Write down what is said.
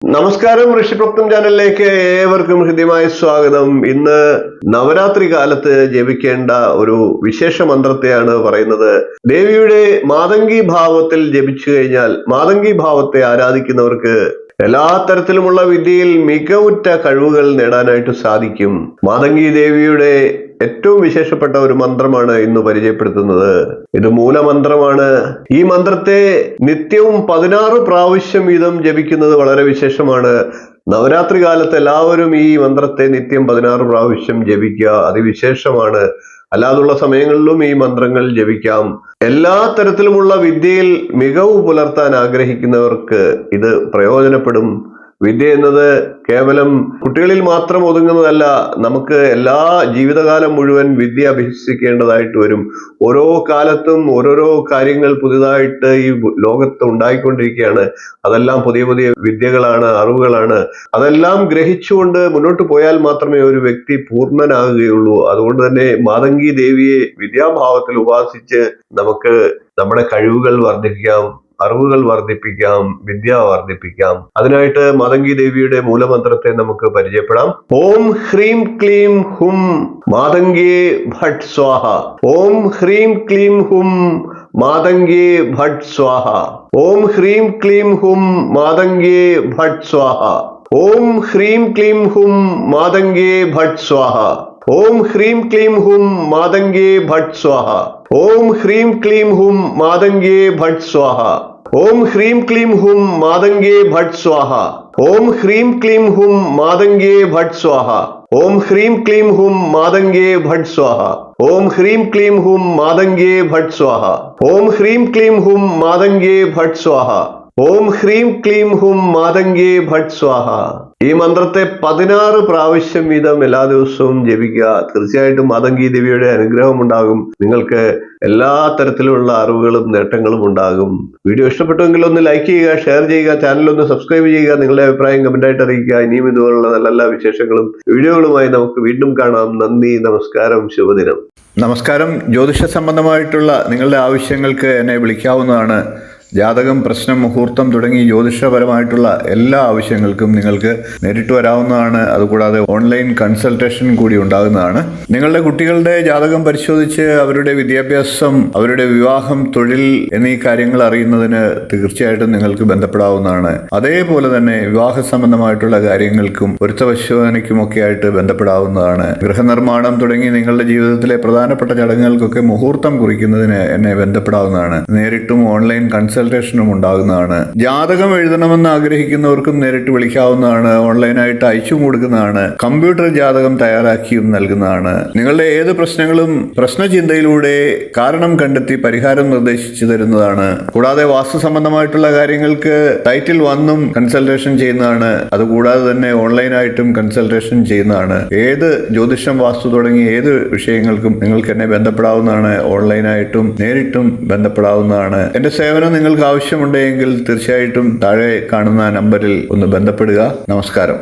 നമസ്കാരം, ഋഷിപ്രപ്തം ചാനലിലേക്ക് ഏവർക്കും ഹൃദ്യമായ സ്വാഗതം. ഇന്ന് നവരാത്രി കാലത്ത് ജപിക്കേണ്ട ഒരു വിശേഷ മന്ത്രത്തെയാണ് പറയുന്നത്. ദേവിയുടെ മാതംഗി ഭാവത്തിൽ ജപിച്ചു കഴിഞ്ഞാൽ മാതംഗി ഭാവത്തെ ആരാധിക്കുന്നവർക്ക് എല്ലാ തരത്തിലുമുള്ള വിദ്യയിൽ മികവുറ്റ കഴിവുകൾ നേടാനായിട്ട് സാധിക്കും. മാതംഗി ദേവിയുടെ ഏറ്റവും വിശേഷപ്പെട്ട ഒരു മന്ത്രമാണ് ഇന്ന് പരിചയപ്പെടുത്തുന്നത്. ഇത് മൂലമന്ത്രമാണ്. ഈ മന്ത്രത്തെ നിത്യവും 16 പ്രാവശ്യം വീതം ജപിക്കുന്നത് വളരെ വിശേഷമാണ്. നവരാത്രി കാലത്ത് എല്ലാവരും ഈ മന്ത്രത്തെ നിത്യം 16 പ്രാവശ്യം ജപിക്കുക അതിവിശേഷമാണ്. അല്ലാതുള്ള സമയങ്ങളിലും ഈ മന്ത്രങ്ങൾ ജപിക്കാം. എല്ലാ തരത്തിലുമുള്ള വിദ്യയിൽ മികവ് പുലർത്താൻ ആഗ്രഹിക്കുന്നവർക്ക് ഇത് പ്രയോജനപ്പെടും. വിദ്യ എന്നത് കേവലം കുട്ടികളിൽ മാത്രം ഒതുങ്ങുന്നതല്ല. നമുക്ക് എല്ലാ ജീവിതകാലം മുഴുവൻ വിദ്യ അഭ്യസിക്കേണ്ടതായിട്ട് വരും. ഓരോ കാലത്തും ഓരോരോ കാര്യങ്ങൾ പുതിയതായിട്ട് ഈ ലോകത്ത് ഉണ്ടായിക്കൊണ്ടിരിക്കുകയാണ്. അതെല്ലാം പുതിയ പുതിയ വിദ്യകളാണ്, അറിവുകളാണ്. അതെല്ലാം ഗ്രഹിച്ചുകൊണ്ട് മുന്നോട്ട് പോയാൽ മാത്രമേ ഒരു വ്യക്തി പൂർണ്ണനാകുകയുള്ളൂ. അതുകൊണ്ട് തന്നെ മാതംഗി ദേവിയെ വിദ്യാഭാവത്തിൽ ഉപാസിച്ച് നമുക്ക് നമ്മുടെ കഴിവുകൾ വർദ്ധിപ്പിക്കാം, അറിവുകൾ വർദ്ധിപ്പിക്കാം, വിദ്യ വർദ്ധിപ്പിക്കാം. അതിനായിട്ട് മാതംഗി ദേവിയുടെ മൂലമന്ത്രത്തെ നമുക്ക് പരിചയപ്പെടാം. ഓം ഹ്രീം ക്ലീം ഹും മാതംഗി ഭട്ട് സ്വാഹ. ഓം ഹ്രീം ക്ലീം ഹും മാതംഗി ഭട്ട് സ്വാഹ. ഓം ഹ്രീം ക്ലീം ഹും മാതംഗി ഭട്ട് സ്വാഹ. ഓം ഹ്രീം ക്ലീം ഹും മാതംഗി ഭട്ട് സ്വാഹ. ഓം ഹ്രീം ക്ലീം ഹും മാതംഗി ഭട്ട് സ്വാഹ. ഓം ഹ്രീം ക്ലീം ഹും മാതംഗി ഭട്ട് സ്വാഹ. ഓം ഹ്രീം ക്ലീം ഹും മാതംഗി ഭട്ട് സ്വാഹ. ഓം ഹ്രീം ക്ലീം ഹും മാതംഗി ഭട്ട് സ്വാഹ. ഓം ഹ്രീം ക്ലീം ഹും മാതംഗി ഭട്ട് സ്വാഹ. ഓം ഹ്രീം ക്ലീം ഹും മാതംഗി ഭട്ട് സ്വാഹ. ഓം ഹ്രീം ക്ലീം ഹും മാതംഗി ഭട്ട് സ്വാഹ. ഓം ഹ്രീം ക്ലീം ഹും മാതംഗി ഭട്ട് സ്വാഹ. ഈ മന്ത്രത്തെ 16 പ്രാവശ്യം വീതം എല്ലാ ദിവസവും ജപിക്കുക. തീർച്ചയായിട്ടും മാതംഗി ദേവിയുടെ അനുഗ്രഹം ഉണ്ടാകും. നിങ്ങൾക്ക് എല്ലാ തരത്തിലുള്ള അറിവുകളും നേട്ടങ്ങളും ഉണ്ടാകും. വീഡിയോ ഇഷ്ടപ്പെട്ടുവെങ്കിൽ ഒന്ന് ലൈക്ക് ചെയ്യുക, ഷെയർ ചെയ്യുക, ചാനൽ സബ്സ്ക്രൈബ് ചെയ്യുക. നിങ്ങളുടെ അഭിപ്രായം കമന്റായിട്ട് അറിയിക്കുക. ഇനിയും ഇതുപോലുള്ള നല്ല നല്ല വിശേഷങ്ങളും വീഡിയോകളുമായി നമുക്ക് വീണ്ടും കാണാം. നന്ദി, നമസ്കാരം, ശുഭദിനം. നമസ്കാരം. ജ്യോതിഷ സംബന്ധമായിട്ടുള്ള നിങ്ങളുടെ ആവശ്യങ്ങൾക്ക് എന്നെ വിളിക്കാവുന്നതാണ്. ജാതകം, പ്രശ്നം, മുഹൂർത്തം തുടങ്ങി ജ്യോതിഷപരമായിട്ടുള്ള എല്ലാ ആവശ്യങ്ങൾക്കും നിങ്ങൾക്ക് നേരിട്ട് വരാവുന്നതാണ്. അതുകൂടാതെ ഓൺലൈൻ കൺസൾട്ടേഷൻ കൂടി ഉണ്ടാകുന്നതാണ്. നിങ്ങളുടെ കുട്ടികളുടെ ജാതകം പരിശോധിച്ച് അവരുടെ വിദ്യാഭ്യാസം, അവരുടെ വിവാഹം, തൊഴിൽ എന്നീ കാര്യങ്ങൾ അറിയുന്നതിന് തീർച്ചയായിട്ടും നിങ്ങൾക്ക് ബന്ധപ്പെടാവുന്നതാണ്. അതേപോലെ തന്നെ വിവാഹ സംബന്ധമായിട്ടുള്ള കാര്യങ്ങൾക്കും പൊരുത്തപരിശോധനയ്ക്കുമൊക്കെ ആയിട്ട് ബന്ധപ്പെടാവുന്നതാണ്. ഗൃഹനിർമ്മാണം തുടങ്ങി നിങ്ങളുടെ ജീവിതത്തിലെ പ്രധാനപ്പെട്ട ചടങ്ങുകൾക്കൊക്കെ മുഹൂർത്തം കുറിക്കുന്നതിന് എന്നെ ബന്ധപ്പെടാവുന്നതാണ്. നേരിട്ടും ഓൺലൈൻ കൺസൾട്ടേഷനും ഉണ്ടാകുന്നതാണ്. ജാതകം എഴുതണമെന്ന് ആഗ്രഹിക്കുന്നവർക്കും നേരിട്ട് വിളിക്കാവുന്നതാണ്. ഓൺലൈനായിട്ട് അയച്ചും കൊടുക്കുന്നതാണ്. കമ്പ്യൂട്ടർ ജാതകം തയ്യാറാക്കിയും നൽകുന്നതാണ്. നിങ്ങളുടെ ഏത് പ്രശ്നങ്ങളും പ്രശ്നചിന്തയിലൂടെ കാരണം കണ്ടെത്തി പരിഹാരം നിർദ്ദേശിച്ചു തരുന്നതാണ്. കൂടാതെ വാസ്തു സംബന്ധമായിട്ടുള്ള കാര്യങ്ങൾക്ക് ടൈറ്റിൽ വന്നും കൺസൾട്ടേഷൻ ചെയ്യുന്നതാണ്. അതുകൂടാതെ തന്നെ ഓൺലൈനായിട്ടും കൺസൾട്ടേഷൻ ചെയ്യുന്നതാണ്. ഏത് ജ്യോതിഷം, വാസ്തു തുടങ്ങി ഏത് വിഷയങ്ങൾക്കും നിങ്ങൾക്ക് എന്നെ ബന്ധപ്പെടാവുന്നതാണ്. ഓൺലൈനായിട്ടും നേരിട്ടും ബന്ധപ്പെടാവുന്നതാണ്. എന്റെ സേവനം നിങ്ങൾക്ക് ആവശ്യമുണ്ടെങ്കിൽ തീർച്ചയായിട്ടും താഴെ കാണുന്ന നമ്പറിൽ ഒന്ന് ബന്ധപ്പെടുക. നമസ്കാരം.